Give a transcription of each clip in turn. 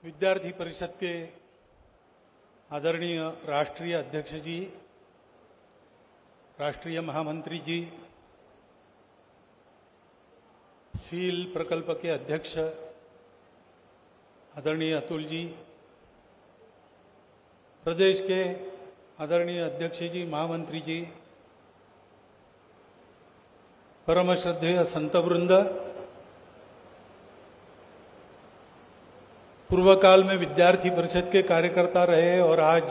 विद्यार्थी परिषद के आदरणीय राष्ट्रीय अध्यक्ष जी, राष्ट्रीय महामंत्री जी, सील प्रकल्प के अध्यक्ष आदरणीय अतुल जी, प्रदेश के आदरणीय अध्यक्ष जी, महामंत्री जी, परम श्रद्धेय संतवृंद, पूर्व काल में विद्यार्थी परिषद के कार्यकर्ता रहे और आज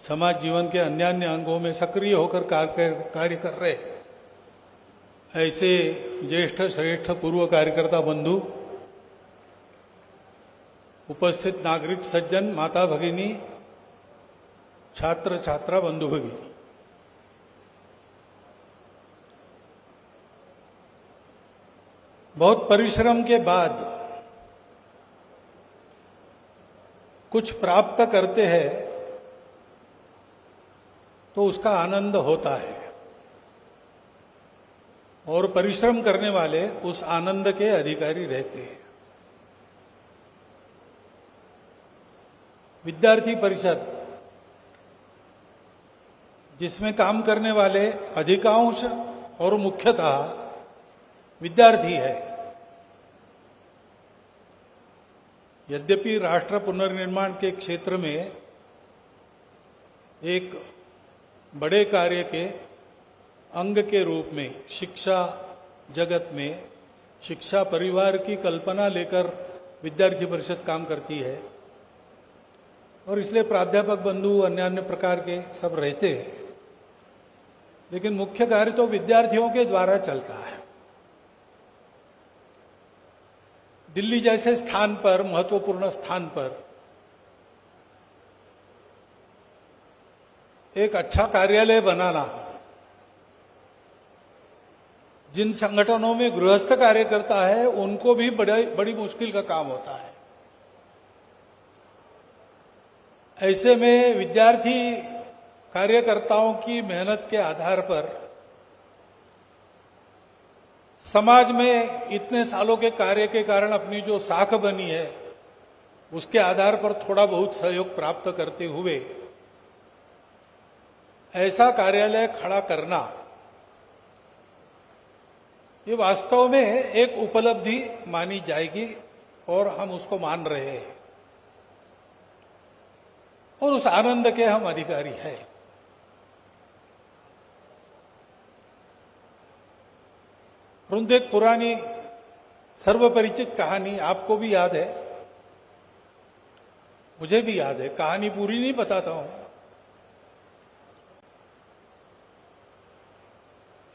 समाज जीवन के अन्य अन्य अंगों में सक्रिय होकर कार्य कर रहे ऐसे ज्येष्ठ श्रेष्ठ पूर्व कार्यकर्ता बंधु, उपस्थित नागरिक सज्जन, माता भगिनी, छात्र छात्रा बंधु भगिनी, बहुत परिश्रम के बाद कुछ प्राप्त करते हैं तो उसका आनंद होता है और परिश्रम करने वाले उस आनंद के अधिकारी रहते हैं। विद्यार्थी परिषद जिसमें काम करने वाले अधिकांश और मुख्यतः विद्यार्थी है, यद्यपि राष्ट्र पुनर्निर्माण के क्षेत्र में एक बड़े कार्य के अंग के रूप में शिक्षा जगत में शिक्षा परिवार की कल्पना लेकर विद्यार्थी परिषद काम करती है और इसलिए प्राध्यापक बंधु अन्य अन्य प्रकार के सब रहते हैं, लेकिन मुख्य कार्य तो विद्यार्थियों के द्वारा चलता है। दिल्ली जैसे स्थान पर, महत्वपूर्ण स्थान पर एक अच्छा कार्यालय बनाना जिन संगठनों में गृहस्थ कार्य करता है उनको भी बड़ी मुश्किल का काम होता है। ऐसे में विद्यार्थी कार्यकर्ताओं की मेहनत के आधार पर समाज में इतने सालों के कार्य के कारण अपनी जो साख बनी है उसके आधार पर थोड़ा बहुत सहयोग प्राप्त करते हुए ऐसा कार्यालय खड़ा करना, ये वास्तव में एक उपलब्धि मानी जाएगी और हम उसको मान रहे हैं और उस आनंद के हम अधिकारी हैं। परंतु एक पुरानी सर्वपरिचित कहानी आपको भी याद है, मुझे भी याद है, कहानी पूरी नहीं बताता हूं,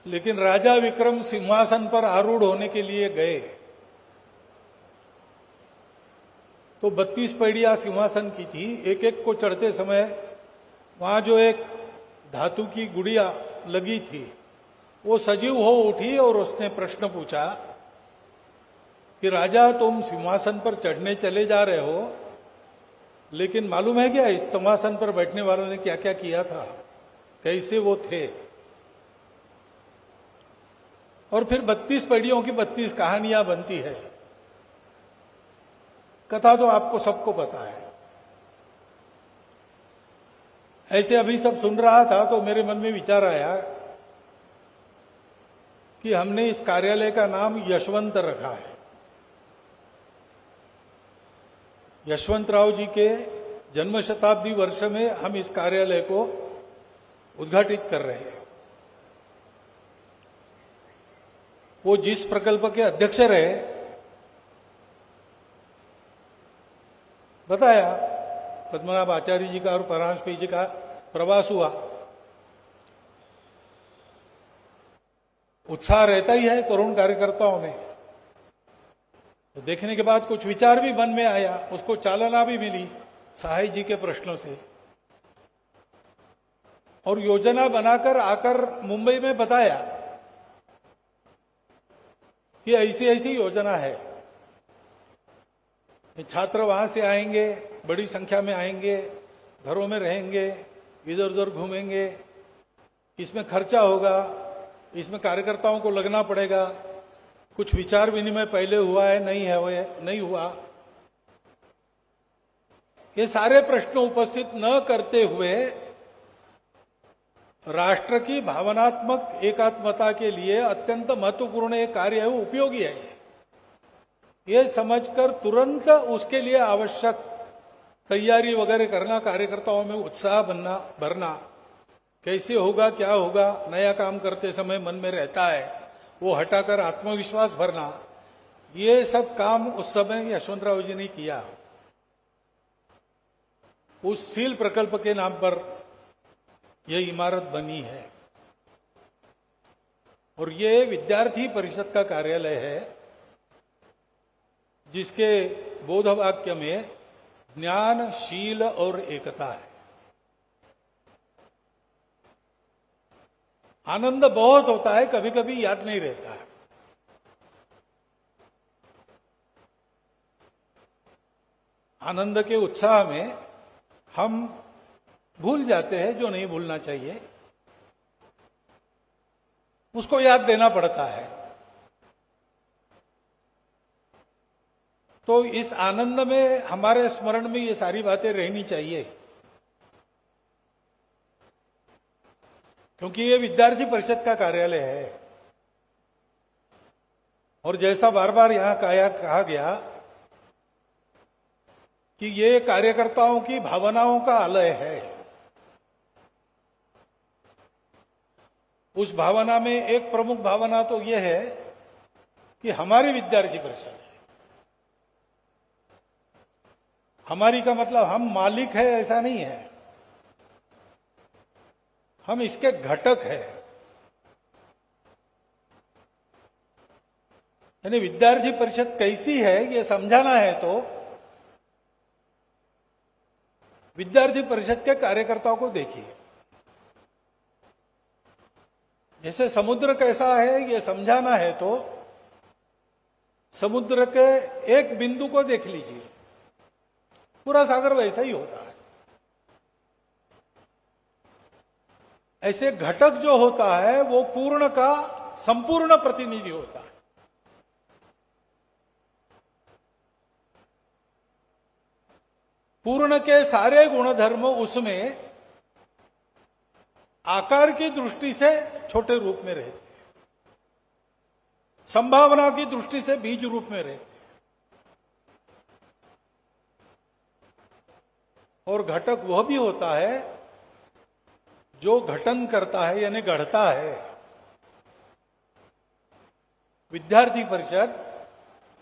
लेकिन राजा विक्रम सिंहासन पर आरूढ़ होने के लिए गए तो 32 पैड़ियां सिंहासन की थी। एक एक को चढ़ते समय वहां जो एक धातु की गुड़िया लगी थी वो सजीव हो उठी और उसने प्रश्न पूछा कि राजा, तुम सिंहासन पर चढ़ने चले जा रहे हो, लेकिन मालूम है क्या इस सिंहासन पर बैठने वालों ने क्या क्या किया था, कैसे वो थे? और फिर 32 पैड़ियों की 32 कहानियां बनती है। कथा तो आपको सबको पता है। ऐसे अभी सब सुन रहा था तो मेरे मन में विचार आया कि हमने इस कार्यालय का नाम यशवंत रखा है। यशवंतराव जी के जन्म शताब्दी वर्ष में हम इस कार्यालय को उद्घाटित कर रहे हैं। वो जिस प्रकल्प के अध्यक्ष रहे, बताया पद्मनाभ आचार्य जी का और परांजपे जी का प्रवास हुआ। उत्साह रहता ही है तरुण कार्यकर्ताओं में, तो देखने के बाद कुछ विचार भी मन में आया, उसको चालना भी मिली सहाय जी के प्रश्न से, और योजना बनाकर आकर मुंबई में बताया कि ऐसी ऐसी योजना है। छात्र वहां से आएंगे, बड़ी संख्या में आएंगे, घरों में रहेंगे, इधर उधर घूमेंगे, इसमें खर्चा होगा, इसमें कार्यकर्ताओं को लगना पड़ेगा, कुछ विचार विनिमय पहले हुआ है, नहीं है, नहीं हुआ, ये सारे प्रश्न उपस्थित न करते हुए राष्ट्र की भावनात्मक एकात्मता के लिए अत्यंत महत्वपूर्ण एक कार्य है, वो उपयोगी है। ये समझकर तुरंत उसके लिए आवश्यक तैयारी वगैरह करना, कार्यकर्ताओं में उत्साह भरना, कैसे होगा क्या होगा नया काम करते समय मन में रहता है, वो हटाकर आत्मविश्वास भरना, ये सब काम उस समय यशवंतराव जी ने किया। उस सील प्रकल्प के नाम पर यह इमारत बनी है और ये विद्यार्थी परिषद का कार्यालय है, जिसके बोध वाक्य में ज्ञान, शील और एकता है। आनंद बहुत होता है, कभी कभी याद नहीं रहता है। आनंद के उत्साह में हम भूल जाते हैं जो नहीं भूलना चाहिए, उसको याद देना पड़ता है। तो इस आनंद में हमारे स्मरण में ये सारी बातें रहनी चाहिए, क्योंकि ये विद्यार्थी परिषद का कार्यालय है। और जैसा बार बार यहां कहा गया कि ये कार्यकर्ताओं की भावनाओं का आलय है। उस भावना में एक प्रमुख भावना तो यह है कि हमारी विद्यार्थी परिषद है। हमारी का मतलब हम मालिक है ऐसा नहीं है, हम इसके घटक है। यानी विद्यार्थी परिषद कैसी है ये समझाना है तो विद्यार्थी परिषद के कार्यकर्ताओं को देखिए। जैसे समुद्र कैसा है ये समझाना है तो समुद्र के एक बिंदु को देख लीजिए, पूरा सागर वैसा ही होता है। ऐसे घटक जो होता है वो पूर्ण का संपूर्ण प्रतिनिधि होता है। पूर्ण के सारे गुणधर्म उसमें आकार की दृष्टि से छोटे रूप में रहते हैं, संभावना की दृष्टि से बीज रूप में रहते हैं, और घटक वह भी होता है जो घटन करता है यानी गढ़ता है। विद्यार्थी परिषद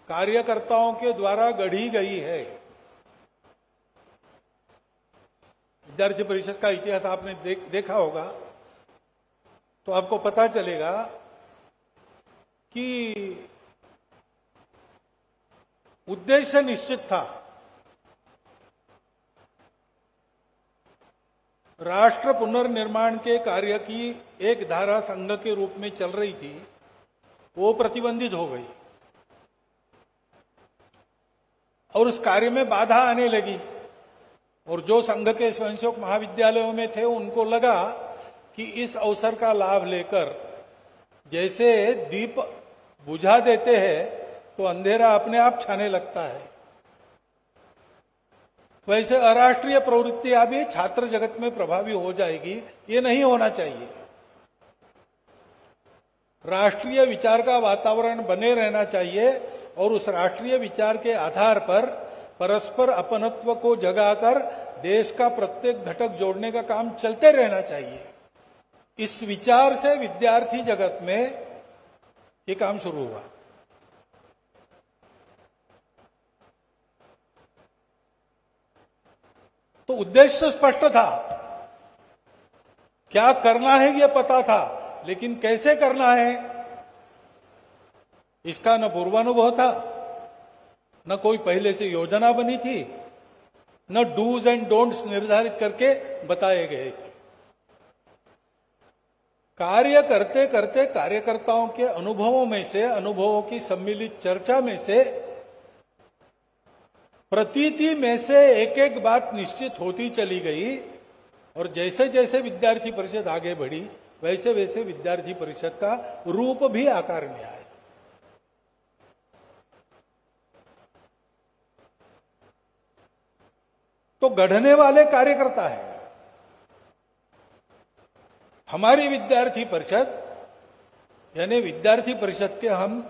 कार्यकर्ताओं के द्वारा गढ़ी गई है। विद्यार्थी परिषद का इतिहास आपने देखा होगा तो आपको पता चलेगा कि उद्देश्य निश्चित था। राष्ट्र पुनर्निर्माण के कार्य की एक धारा संघ के रूप में चल रही थी, वो प्रतिबंधित हो गई और उस कार्य में बाधा आने लगी। और जो संघ के स्वयंसेवक महाविद्यालयों में थे उनको लगा कि इस अवसर का लाभ लेकर जैसे दीप बुझा देते हैं तो अंधेरा अपने आप छाने लगता है, वैसे अराष्ट्रीय प्रवृत्तियां भी छात्र जगत में प्रभावी हो जाएगी। ये नहीं होना चाहिए। राष्ट्रीय विचार का वातावरण बने रहना चाहिए और उस राष्ट्रीय विचार के आधार पर परस्पर अपनत्व को जगाकर देश का प्रत्येक घटक जोड़ने का काम चलते रहना चाहिए। इस विचार से विद्यार्थी जगत में ये काम शुरू हुआ। तो उद्देश्य स्पष्ट था, क्या करना है यह पता था, लेकिन कैसे करना है इसका न पूर्वानुभव था, न कोई पहले से योजना बनी थी, न डूज एंड डोंट्स निर्धारित करके बताए गए थे। कार्य करते करते कार्यकर्ताओं के अनुभवों में से, अनुभवों की सम्मिलित चर्चा में से, प्रतीति में से एक एक बात निश्चित होती चली गई और जैसे जैसे विद्यार्थी परिषद आगे बढ़ी वैसे वैसे विद्यार्थी परिषद का रूप भी आकार में आया। तो गढ़ने वाले कार्यकर्ता है। हमारी विद्यार्थी परिषद यानी विद्यार्थी परिषद के हम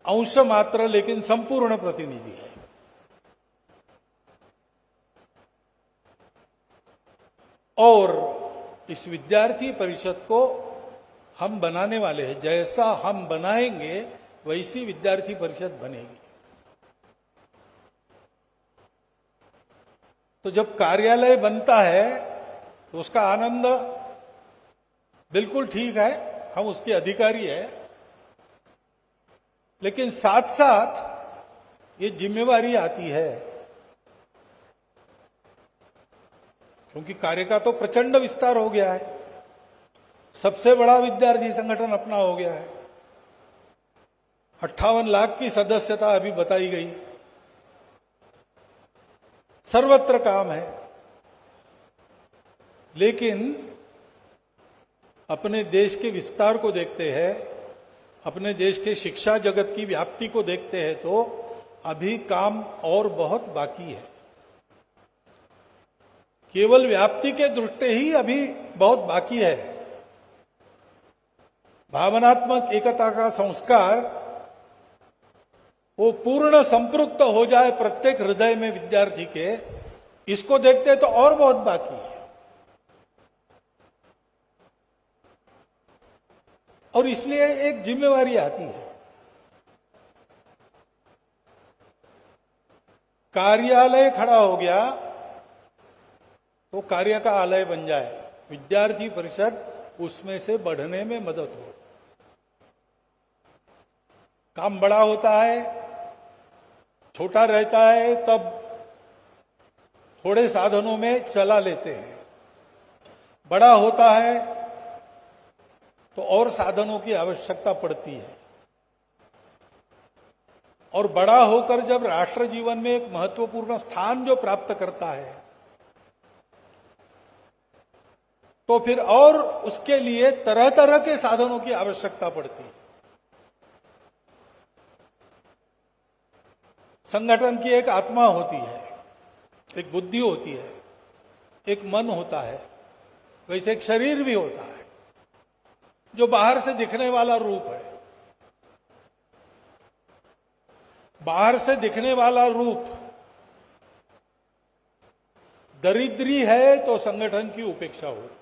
अंश मात्र लेकिन संपूर्ण प्रतिनिधि है। और इस विद्यार्थी परिषद को हम बनाने वाले हैं। जैसा हम बनाएंगे वैसी विद्यार्थी परिषद बनेगी। तो जब कार्यालय बनता है तो उसका आनंद बिल्कुल ठीक है, हम उसके अधिकारी हैं, लेकिन साथ साथ ये जिम्मेवारी आती है, क्योंकि कार्य का तो प्रचंड विस्तार हो गया है। सबसे बड़ा विद्यार्थी संगठन अपना हो गया है। 58 लाख की सदस्यता अभी बताई गई। सर्वत्र काम है, लेकिन अपने देश के विस्तार को देखते हैं, अपने देश के शिक्षा जगत की व्याप्ति को देखते हैं तो अभी काम और बहुत बाकी है। केवल व्याप्ति के दृष्टि ही अभी बहुत बाकी है। भावनात्मक एकता का संस्कार वो पूर्ण संपृक्त हो जाए प्रत्येक हृदय में विद्यार्थी के, इसको देखते तो और बहुत बाकी है। और इसलिए एक जिम्मेवारी आती है। कार्यालय खड़ा हो गया तो कार्य का आलय बन जाए, विद्यार्थी परिषद उसमें से बढ़ने में मदद हो। काम बड़ा होता है, छोटा रहता है, तब थोड़े साधनों में चला लेते हैं। बड़ा होता है तो और साधनों की आवश्यकता पड़ती है। और बड़ा होकर जब राष्ट्र जीवन में एक महत्वपूर्ण स्थान जो प्राप्त करता है तो फिर और उसके लिए तरह तरह के साधनों की आवश्यकता पड़ती है। संगठन की एक आत्मा होती है, एक बुद्धि होती है, एक मन होता है, वैसे एक शरीर भी होता है जो बाहर से दिखने वाला रूप है। बाहर से दिखने वाला रूप दरिद्री है तो संगठन की उपेक्षा होती है,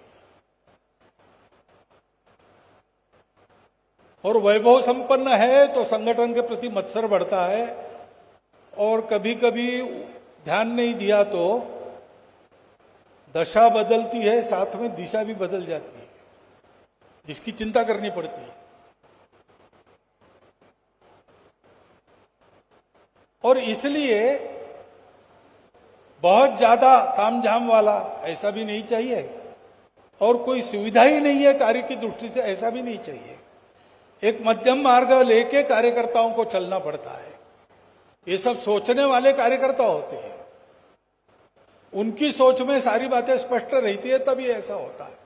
और वैभव संपन्न है तो संगठन के प्रति मत्सर बढ़ता है, और कभी कभी ध्यान नहीं दिया तो दशा बदलती है, साथ में दिशा भी बदल जाती है, इसकी चिंता करनी पड़ती है। और इसलिए बहुत ज्यादा तामझाम वाला ऐसा भी नहीं चाहिए, और कोई सुविधा ही नहीं है कार्य की दृष्टि से ऐसा भी नहीं चाहिए। एक मध्यम मार्ग लेके कार्यकर्ताओं को चलना पड़ता है। ये सब सोचने वाले कार्यकर्ता होते हैं, उनकी सोच में सारी बातें स्पष्ट रहती है, तभी ऐसा होता है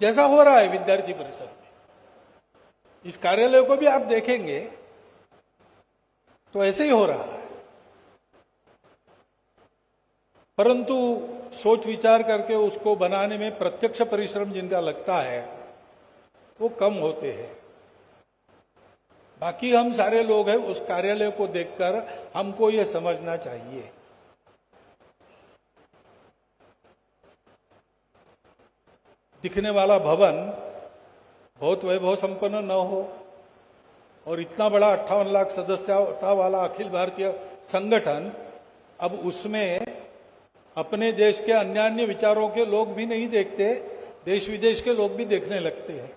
जैसा हो रहा है विद्यार्थी परिषद में। इस कार्यालय को भी आप देखेंगे तो ऐसे ही हो रहा है, परंतु सोच विचार करके उसको बनाने में प्रत्यक्ष परिश्रम जिनका लगता है वो कम होते हैं। बाकी हम सारे लोग हैं, उस कार्यालय को देखकर हमको ये समझना चाहिए दिखने वाला भवन बहुत वैभव संपन्न न हो, और इतना बड़ा 58 लाख सदस्यता वाला अखिल भारतीय संगठन, अब उसमें अपने देश के अन्य अन्य विचारों के लोग भी नहीं देखते, देश विदेश के लोग भी देखने लगते हैं।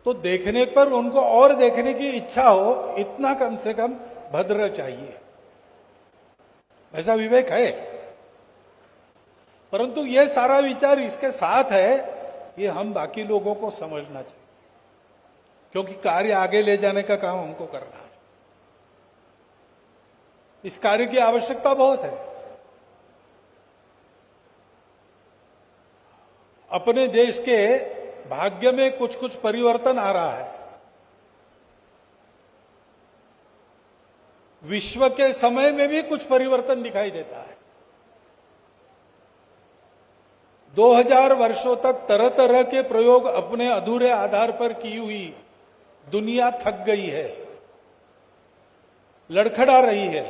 तो देखने पर उनको और देखने की इच्छा हो, इतना कम से कम भद्र चाहिए, ऐसा विवेक है। परंतु यह सारा विचार इसके साथ है, ये हम बाकी लोगों को समझना चाहिए, क्योंकि कार्य आगे ले जाने का काम हमको करना है। इस कार्य की आवश्यकता बहुत है। अपने देश के भाग्य में कुछ कुछ परिवर्तन आ रहा है। विश्व के समय में भी कुछ परिवर्तन दिखाई देता है। 2000 वर्षों तक तरह तरह के प्रयोग अपने अधूरे आधार पर की हुई दुनिया थक गई है, लड़खड़ा रही है,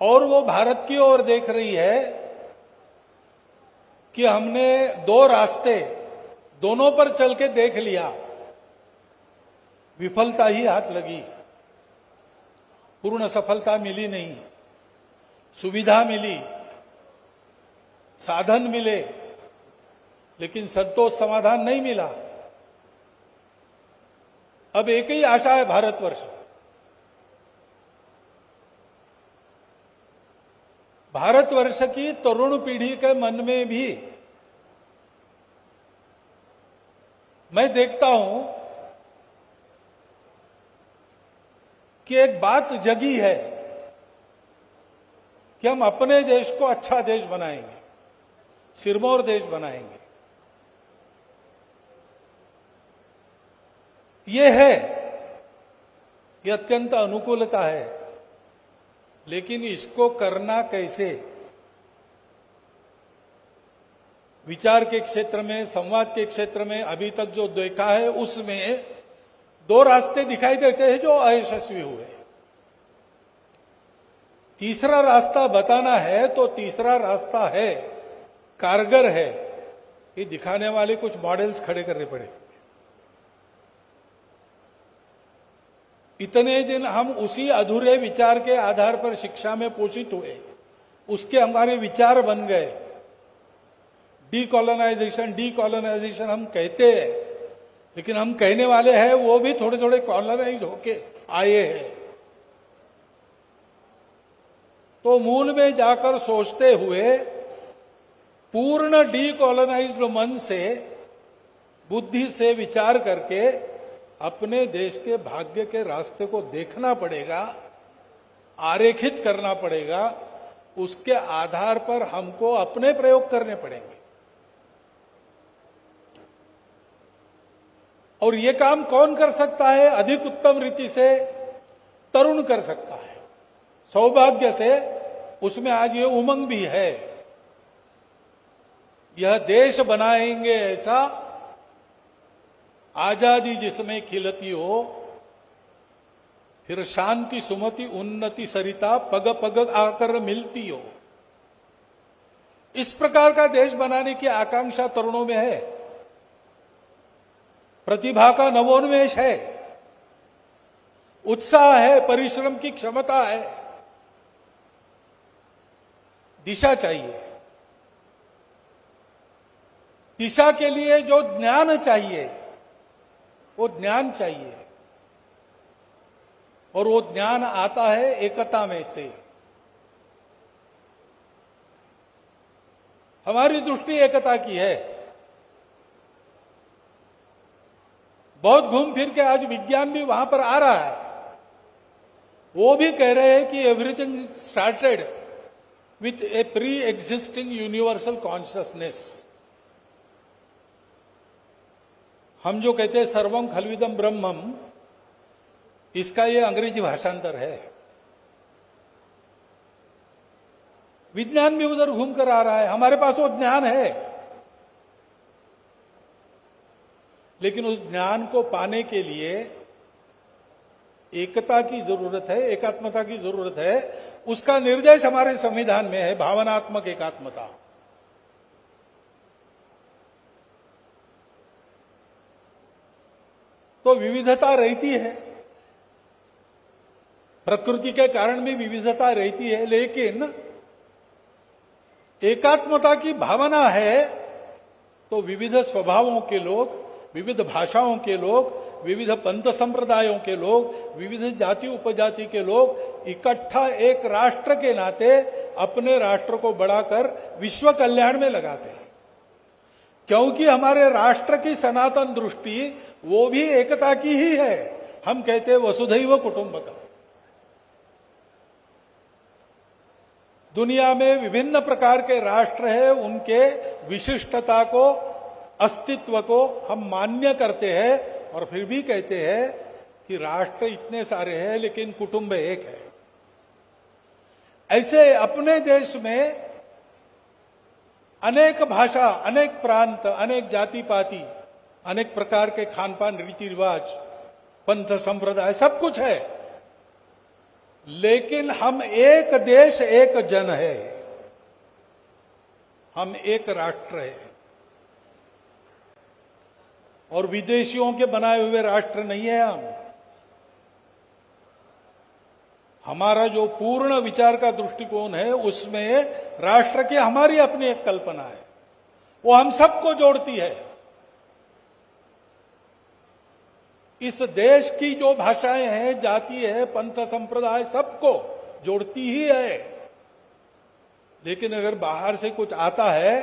और वो भारत की ओर देख रही है कि हमने दो रास्ते, दोनों पर चल के देख लिया, विफलता ही हाथ लगी, पूर्ण सफलता मिली नहीं। सुविधा मिली, साधन मिले, लेकिन संतोष समाधान नहीं मिला। अब एक ही आशा है भारतवर्ष, भारतवर्ष की तरुण पीढ़ी के मन में भी मैं देखता हूं कि एक बात जगी है कि हम अपने देश को अच्छा देश बनाएंगे, सिरमौर देश बनाएंगे। ये है, ये अत्यंत अनुकूलता है, लेकिन इसको करना कैसे? विचार के क्षेत्र में, संवाद के क्षेत्र में अभी तक जो देखा है उसमें दो रास्ते दिखाई देते हैं जो अयशस्वी हुए। तीसरा रास्ता बताना है तो तीसरा रास्ता है, कारगर है, ये दिखाने वाले कुछ मॉडल्स खड़े करने पड़े। इतने दिन हम उसी अधूरे विचार के आधार पर शिक्षा में पोषित हुए, उसके हमारे विचार बन गए। डीकॉलोनाइजेशन डीकॉलोनाइजेशन हम कहते हैं, लेकिन हम कहने वाले हैं वो भी थोड़े थोड़े कॉलोनाइज होके आए हैं। तो मूल में जाकर सोचते हुए पूर्ण डीकॉलोनाइज्ड मन से, बुद्धि से विचार करके अपने देश के भाग्य के रास्ते को देखना पड़ेगा, आरेखित करना पड़ेगा, उसके आधार पर हमको अपने प्रयोग करने पड़ेंगे। और ये काम कौन कर सकता है? अधिक उत्तम रीति से तरुण कर सकता है। सौभाग्य से उसमें आज ये उमंग भी है। यह देश बनाएंगे ऐसा, आजादी जिसमें खिलती हो, फिर शांति सुमति उन्नति सरिता पग पग आकर मिलती हो। इस प्रकार का देश बनाने की आकांक्षा तरुणों में है, प्रतिभा का नवोन्मेष है, उत्साह है, परिश्रम की क्षमता है। दिशा चाहिए। दिशा के लिए जो ज्ञान चाहिए वो ज्ञान चाहिए, और वो ज्ञान आता है एकता में से। हमारी दृष्टि एकता की है। बहुत घूम फिर के आज विज्ञान भी वहां पर आ रहा है। वो भी कह रहे हैं कि everything started with A pre existing universal consciousness. हम जो कहते हैं सर्वम खलविदम ब्रह्मम, इसका ये अंग्रेजी भाषांतर है। विज्ञान भी उधर घूम कर आ रहा है। हमारे पास वो ज्ञान है, लेकिन उस ज्ञान को पाने के लिए एकता की जरूरत है, एकात्मता की जरूरत है। उसका निर्देश हमारे संविधान में है, भावनात्मक एकात्मता। तो विविधता रहती है, प्रकृति के कारण भी विविधता रहती है, लेकिन एकात्मता की भावना है तो विविध स्वभावों के लोग, विविध भाषाओं के लोग, विविध पंथ संप्रदायों के लोग, विविध जाति उपजाति के लोग इकट्ठा एक राष्ट्र के नाते अपने राष्ट्र को बढ़ाकर विश्व कल्याण में लगाते हैं। क्योंकि हमारे राष्ट्र की सनातन दृष्टि वो भी एकता की ही है। हम कहते हैं वसुधैव कुटुंबकम। दुनिया में विभिन्न प्रकार के राष्ट्र हैं, उनके विशिष्टता को, अस्तित्व को हम मान्य करते हैं, और फिर भी कहते हैं कि राष्ट्र इतने सारे हैं लेकिन कुटुंब एक है। ऐसे अपने देश में अनेक भाषा, अनेक प्रांत, अनेक जाति पाति, अनेक प्रकार के खान पान, रीति रिवाज, पंथ संप्रदाय, सब कुछ है, लेकिन हम एक देश एक जन है, हम एक राष्ट्र है और विदेशियों के बनाए हुए राष्ट्र नहीं है हम। हमारा जो पूर्ण विचार का दृष्टिकोण है उसमें राष्ट्र की हमारी अपनी एक कल्पना है, वो हम सबको जोड़ती है। इस देश की जो भाषाएं हैं, जाति है, पंथ संप्रदाय, सबको जोड़ती ही है। लेकिन अगर बाहर से कुछ आता है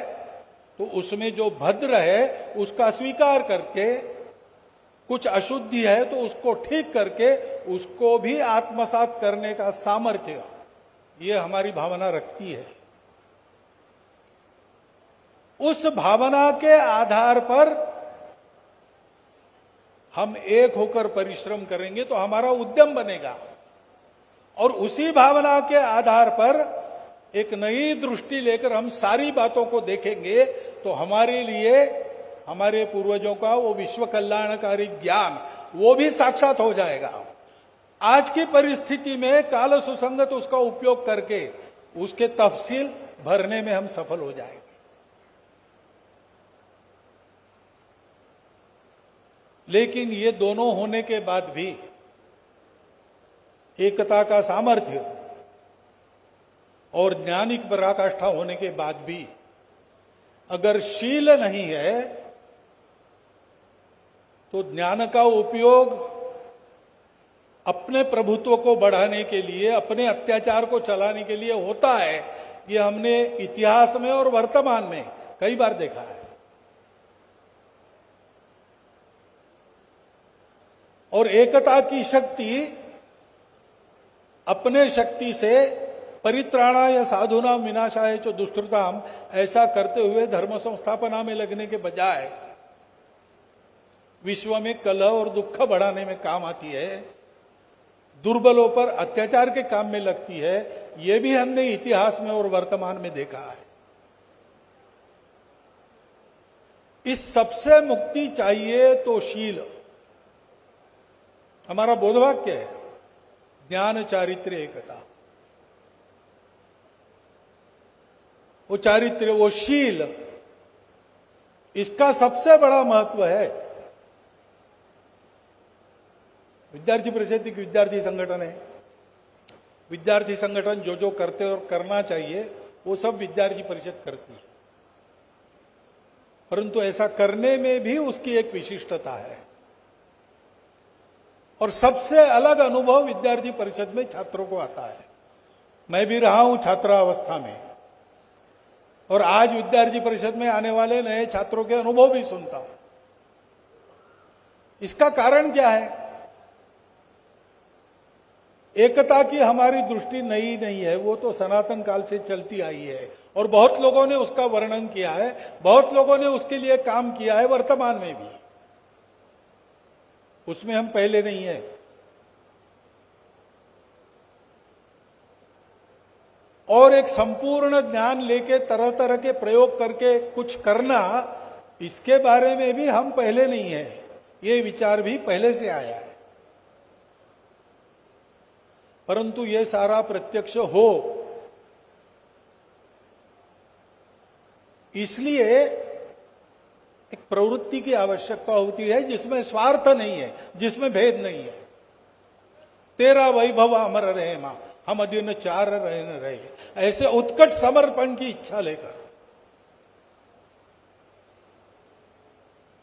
तो उसमें जो भद्र है उसका स्वीकार करके, कुछ अशुद्धि है तो उसको ठीक करके उसको भी आत्मसात करने का सामर्थ्य ये हमारी भावना रखती है। उस भावना के आधार पर हम एक होकर परिश्रम करेंगे तो हमारा उद्यम बनेगा और उसी भावना के आधार पर एक नई दृष्टि लेकर हम सारी बातों को देखेंगे तो हमारे लिए, हमारे पूर्वजों का वो विश्व कल्याणकारी ज्ञान वो भी साक्षात हो जाएगा। आज की परिस्थिति में काल सुसंगत उसका उपयोग करके उसके तफसील भरने में हम सफल हो जाएंगे। लेकिन ये दोनों होने के बाद भी, एकता का सामर्थ्य और ज्ञानिक पराकाष्ठा होने के बाद भी अगर शील नहीं है तो ज्ञान का उपयोग अपने प्रभुत्व को बढ़ाने के लिए, अपने अत्याचार को चलाने के लिए होता है। ये हमने इतिहास में और वर्तमान में कई बार देखा है। और एकता की शक्ति अपने शक्ति से परित्राणाय साधुनाम विनाशाय च दुष्कृताम, ऐसा करते हुए धर्म संस्थापना में लगने के बजाय विश्व में कलह और दुख बढ़ाने में काम आती है, दुर्बलों पर अत्याचार के काम में लगती है। यह भी हमने इतिहास में और वर्तमान में देखा है। इस सबसे मुक्ति चाहिए तो शील, हमारा बोधवाक्य है, ज्ञान चारित्र्य एकता। वो चारित्र्य, वो शील, इसका सबसे बड़ा महत्व है। विद्यार्थी परिषद एक विद्यार्थी संगठन है। विद्यार्थी संगठन जो जो करते और करना चाहिए वो सब विद्यार्थी परिषद करती है, परंतु ऐसा करने में भी उसकी एक विशिष्टता है। और सबसे अलग अनुभव विद्यार्थी परिषद में छात्रों को आता है। मैं भी रहा हूं छात्रावस्था में और आज विद्यार्थी परिषद में आने वाले नए छात्रों के अनुभव भी सुनता हूं। इसका कारण क्या है? एकता की हमारी दृष्टि नई नहीं है, वो तो सनातन काल से चलती आई है और बहुत लोगों ने उसका वर्णन किया है, बहुत लोगों ने उसके लिए काम किया है, वर्तमान में भी। उसमें हम पहले नहीं है। और एक संपूर्ण ज्ञान लेके तरह तरह के प्रयोग करके कुछ करना, इसके बारे में भी हम पहले नहीं है। ये विचार भी पहले से आया है, परंतु ये सारा प्रत्यक्ष हो इसलिए एक प्रवृत्ति की आवश्यकता होती है जिसमें स्वार्थ नहीं है, जिसमें भेद नहीं है। तेरा वैभव अमर रहे मां, हम अधीन चार रहे न रहे, ऐसे उत्कट समर्पण की इच्छा लेकर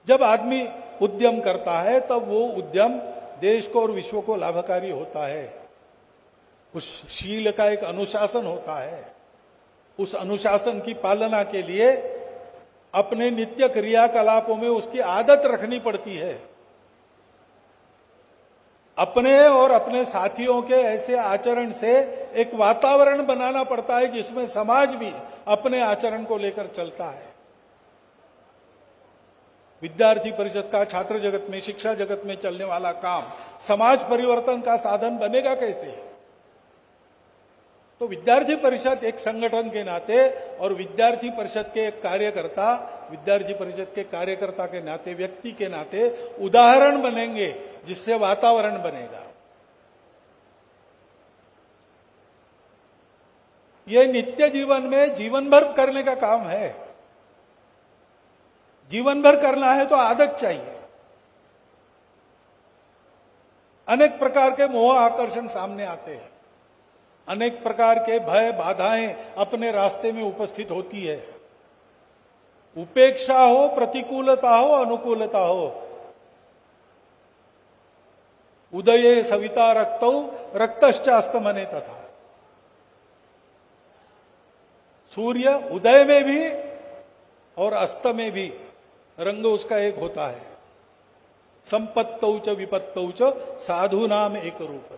जब आदमी उद्यम करता है तब वो उद्यम देश को और विश्व को लाभकारी होता है। उस शील का एक अनुशासन होता है। उस अनुशासन की पालना के लिए अपने नित्य क्रियाकलापों में उसकी आदत रखनी पड़ती है। अपने और अपने साथियों के ऐसे आचरण से एक वातावरण बनाना पड़ता है जिसमें समाज भी अपने आचरण को लेकर चलता है। विद्यार्थी परिषद का छात्र जगत में, शिक्षा जगत में चलने वाला काम समाज परिवर्तन का साधन बनेगा कैसे? तो विद्यार्थी परिषद एक संगठन के नाते और विद्यार्थी परिषद के एक कार्यकर्ता, विद्यार्थी परिषद के कार्यकर्ता के नाते, व्यक्ति के नाते उदाहरण बनेंगे, जिससे वातावरण बनेगा। ये नित्य जीवन में जीवन भर करने का काम है। जीवन भर करना है तो आदत चाहिए। अनेक प्रकार के मोह आकर्षण सामने आते हैं, अनेक प्रकार के भय बाधाएं अपने रास्ते में उपस्थित होती है। उपेक्षा हो, प्रतिकूलता हो, अनुकूलता हो। उदये सविता रक्तौ रक्तश्चास्तमने तथा। सूर्य उदय में भी और अस्त में भी रंग उसका एक होता है। संपत्तौ च विपत्तौ च साधु नाम एक रूप।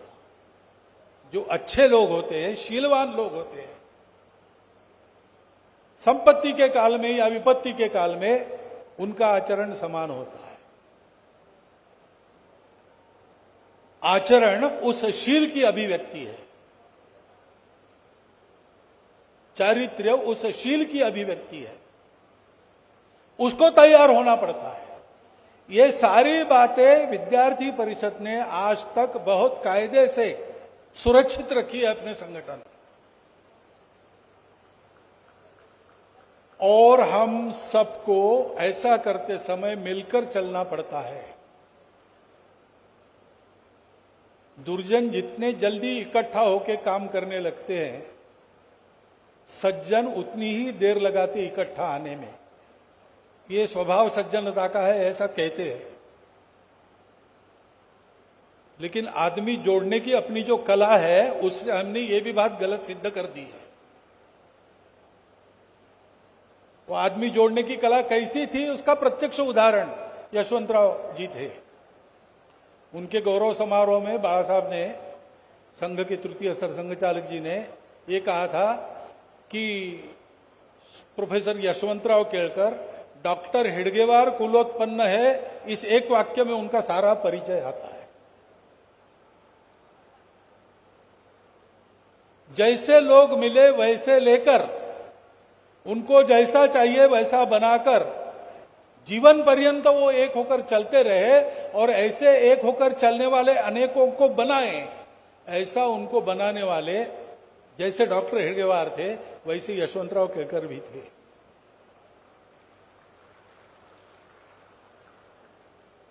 जो अच्छे लोग होते हैं, शीलवान लोग होते हैं, संपत्ति के काल में या विपत्ति के काल में उनका आचरण समान होता है। आचरण उस शील की अभिव्यक्ति है, चारित्र्य उस शील की अभिव्यक्ति है, उसको तैयार होना पड़ता है। ये सारी बातें विद्यार्थी परिषद ने आज तक बहुत कायदे से सुरक्षित रखी है अपने संगठन में। और हम सबको ऐसा करते समय मिलकर चलना पड़ता है। दुर्जन जितने जल्दी इकट्ठा होकर काम करने लगते हैं, सज्जन उतनी ही देर लगाते इकट्ठा आने में। ये स्वभाव सज्जनता का है, ऐसा कहते हैं। लेकिन आदमी जोड़ने की अपनी जो कला है, उससे हमने ये भी बात गलत सिद्ध कर दी है। वो आदमी जोड़ने की कला कैसी थी, उसका प्रत्यक्ष उदाहरण यशवंतराव जी थे। उनके गौरव समारोह में बाला साहब ने, संघ के तृतीय सरसंघ चालक जी ने ये कहा था कि प्रोफेसर यशवंतराव केळकर डॉक्टर हेडगेवार कुलोत्पन्न है। इस एक वाक्य में उनका सारा परिचय आता है। जैसे लोग मिले वैसे लेकर, उनको जैसा चाहिए वैसा बनाकर जीवन पर्यंत वो एक होकर चलते रहे और ऐसे एक होकर चलने वाले अनेकों को बनाए। ऐसा उनको बनाने वाले जैसे डॉक्टर हेडगेवार थे, वैसे यशवंतराव केळकर भी थे।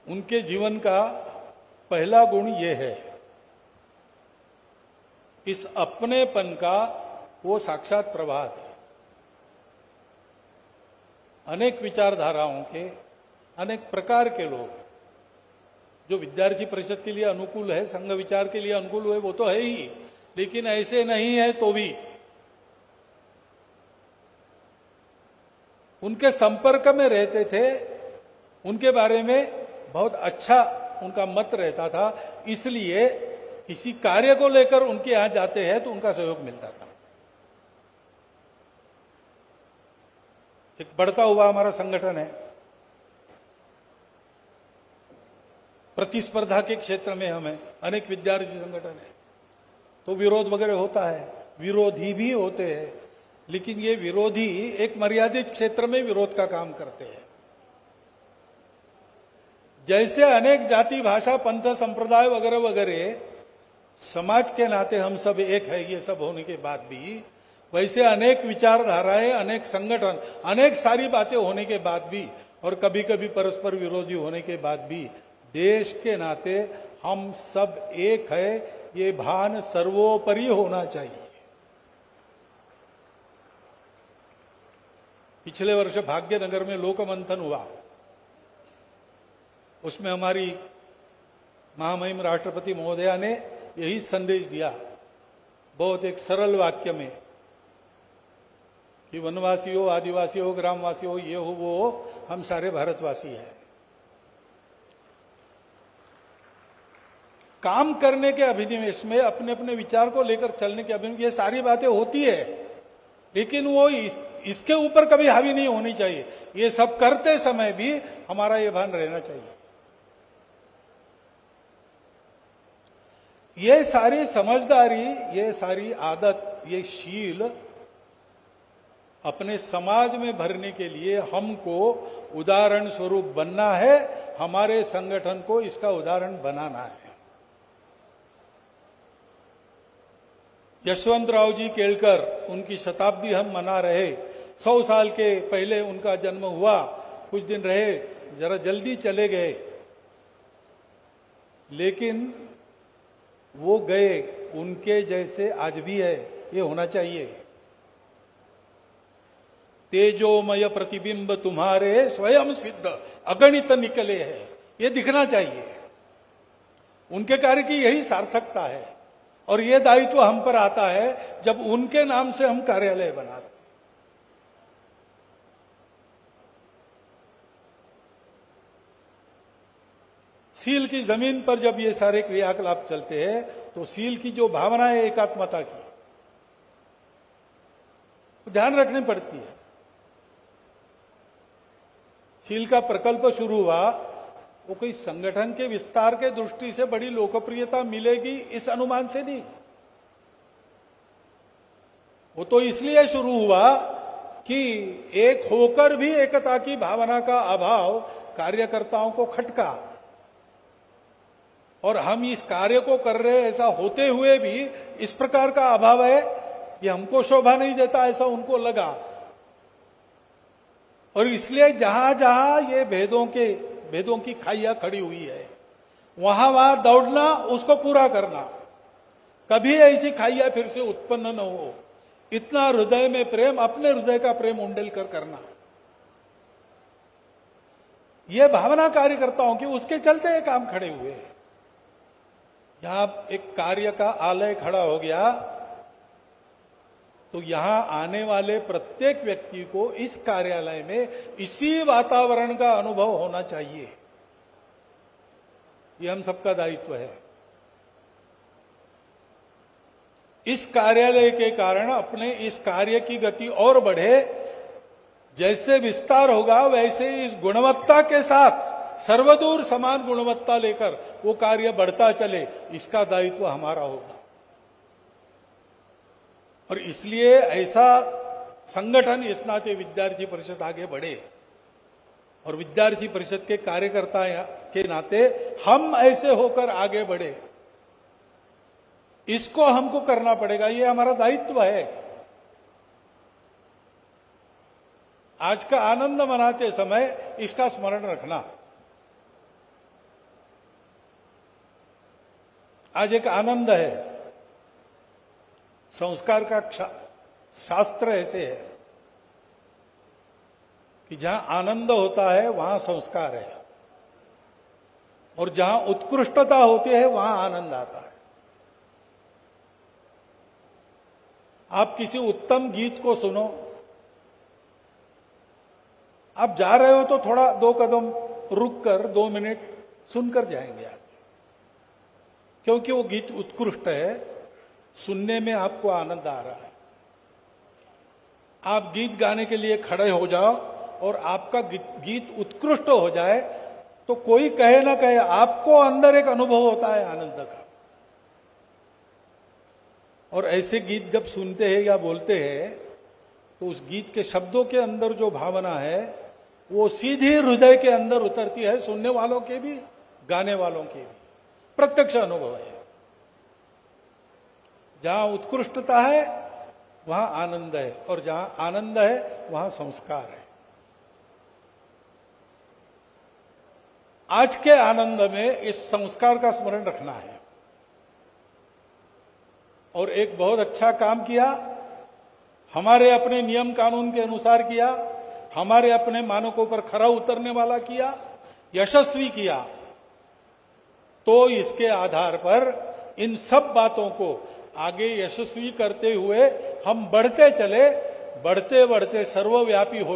उनके जीवन का पहला गुण ये है, इस अपनेपन का वो साक्षात प्रभाव है। अनेक विचारधाराओं के, अनेक प्रकार के लोग जो विद्यार्थी परिषद के लिए अनुकूल है, संघ विचार के लिए अनुकूल है, वो तो है ही, लेकिन ऐसे नहीं है तो भी उनके संपर्क में रहते थे, उनके बारे में बहुत अच्छा उनका मत रहता था। इसलिए किसी कार्य को लेकर उनके यहां जाते हैं तो उनका सहयोग मिलता था। एक बढ़ता हुआ हमारा संगठन है, प्रतिस्पर्धा के क्षेत्र में हमें अनेक विद्यार्थी संगठन है, तो विरोध वगैरह होता है, विरोधी भी होते हैं, लेकिन ये विरोधी एक मर्यादित क्षेत्र में विरोध का काम करते हैं। जैसे अनेक जाति भाषा पंथ संप्रदाय वगैरह वगैरह समाज के नाते हम सब एक है, ये सब होने के बाद भी, वैसे अनेक विचारधाराएं, अनेक संगठन, अनेक सारी बातें होने के बाद भी और कभी कभी परस्पर विरोधी होने के बाद भी देश के नाते हम सब एक है, ये भान सर्वोपरि होना चाहिए। पिछले वर्ष भाग्यनगर में लोकमंथन हुआ, उसमें हमारी महामहिम राष्ट्रपति महोदया ने यही संदेश दिया, बहुत एक सरल वाक्य में, कि वनवासी हो, आदिवासी हो, ग्रामवासी हो, ये हो वो हो, हम सारे भारतवासी हैं। काम करने के अभिनिवेश में अपने अपने विचार को लेकर चलने के अभिनिवेश, ये सारी बातें होती है, लेकिन वो इसके ऊपर कभी हावी नहीं होनी चाहिए। ये सब करते समय भी हमारा ये भान रहना चाहिए। ये सारी समझदारी, ये सारी आदत, ये शील अपने समाज में भरने के लिए हमको उदाहरण स्वरूप बनना है, हमारे संगठन को इसका उदाहरण बनाना है। यशवंतराव जी केळकर, उनकी शताब्दी हम मना रहे। 100 साल के पहले उनका जन्म हुआ, कुछ दिन रहे, जरा जल्दी चले गए, लेकिन वो गए, उनके जैसे आज भी है, ये होना चाहिए। तेजोमय प्रतिबिंब तुम्हारे स्वयं सिद्ध अगणित निकले हैं, ये दिखना चाहिए। उनके कार्य की यही सार्थकता है, और ये दायित्व हम पर आता है जब उनके नाम से हम कार्यालय बनाते। सील की जमीन पर जब ये सारे क्रियाकलाप चलते हैं, तो सील की जो भावना है एकात्मता की, ध्यान रखनी पड़ती है। सील का प्रकल्प शुरू हुआ, वो कोई संगठन के विस्तार के दृष्टि से बड़ी लोकप्रियता मिलेगी इस अनुमान से नहीं। वो तो इसलिए शुरू हुआ कि एक होकर भी एकता की भावना का अभाव कार्यकर्ताओं को खटका, और हम इस कार्य को कर रहे हैं ऐसा होते हुए भी इस प्रकार का अभाव है, ये हमको शोभा नहीं देता, ऐसा उनको लगा। और इसलिए जहां जहां ये भेदों की खाइयां खड़ी हुई है, वहां वहां दौड़ना, उसको पूरा करना, कभी ऐसी खाइयां फिर से उत्पन्न न हो, इतना हृदय में प्रेम, अपने हृदय का प्रेम उंडेल कर करना, ये भावना कार्यकर्ताओं की, उसके चलते ये काम खड़े हुए। यहां एक कार्य का आलय खड़ा हो गया, तो यहां आने वाले प्रत्येक व्यक्ति को इस कार्यालय में इसी वातावरण का अनुभव होना चाहिए। ये हम सबका दायित्व है। इस कार्यालय के कारण अपने इस कार्य की गति और बढ़े, जैसे विस्तार होगा वैसे इस गुणवत्ता के साथ सर्वदूर समान गुणवत्ता लेकर वो कार्य बढ़ता चले, इसका दायित्व हमारा होगा। और इसलिए ऐसा संगठन, इस नाते विद्यार्थी परिषद आगे बढ़े, और विद्यार्थी परिषद के कार्यकर्ता के नाते हम ऐसे होकर आगे बढ़े, इसको हमको करना पड़ेगा, ये हमारा दायित्व है। आज का आनंद मनाते समय इसका स्मरण रखना। आज एक आनंद है, संस्कार का शास्त्र ऐसे है कि जहां आनंद होता है वहां संस्कार है, और जहां उत्कृष्टता होती है वहां आनंद आता है। आप किसी उत्तम गीत को सुनो, आप जा रहे हो तो थोड़ा 2 कदम रुक कर 2 मिनट सुनकर जाएंगे आप, क्योंकि वो गीत उत्कृष्ट है, सुनने में आपको आनंद आ रहा है। आप गीत गाने के लिए खड़े हो जाओ और आपका गीत उत्कृष्ट हो जाए, तो कोई कहे ना कहे, आपको अंदर एक अनुभव होता है आनंद का। और ऐसे गीत जब सुनते हैं या बोलते हैं, तो उस गीत के शब्दों के अंदर जो भावना है वो सीधी हृदय के अंदर उतरती है, सुनने वालों के भी, गाने वालों के भी। प्रत्यक्ष अनुभव है। जहां उत्कृष्टता है वहां आनंद है, और जहां आनंद है वहां संस्कार है। आज के आनंद में इस संस्कार का स्मरण रखना है। और एक बहुत अच्छा काम किया, हमारे अपने नियम कानून के अनुसार किया, हमारे अपने मानकों पर खरा उतरने वाला किया, यशस्वी किया। तो इसके आधार पर इन सब बातों को आगे यशस्वी करते हुए हम बढ़ते चले, बढ़ते बढ़ते सर्वव्यापी हो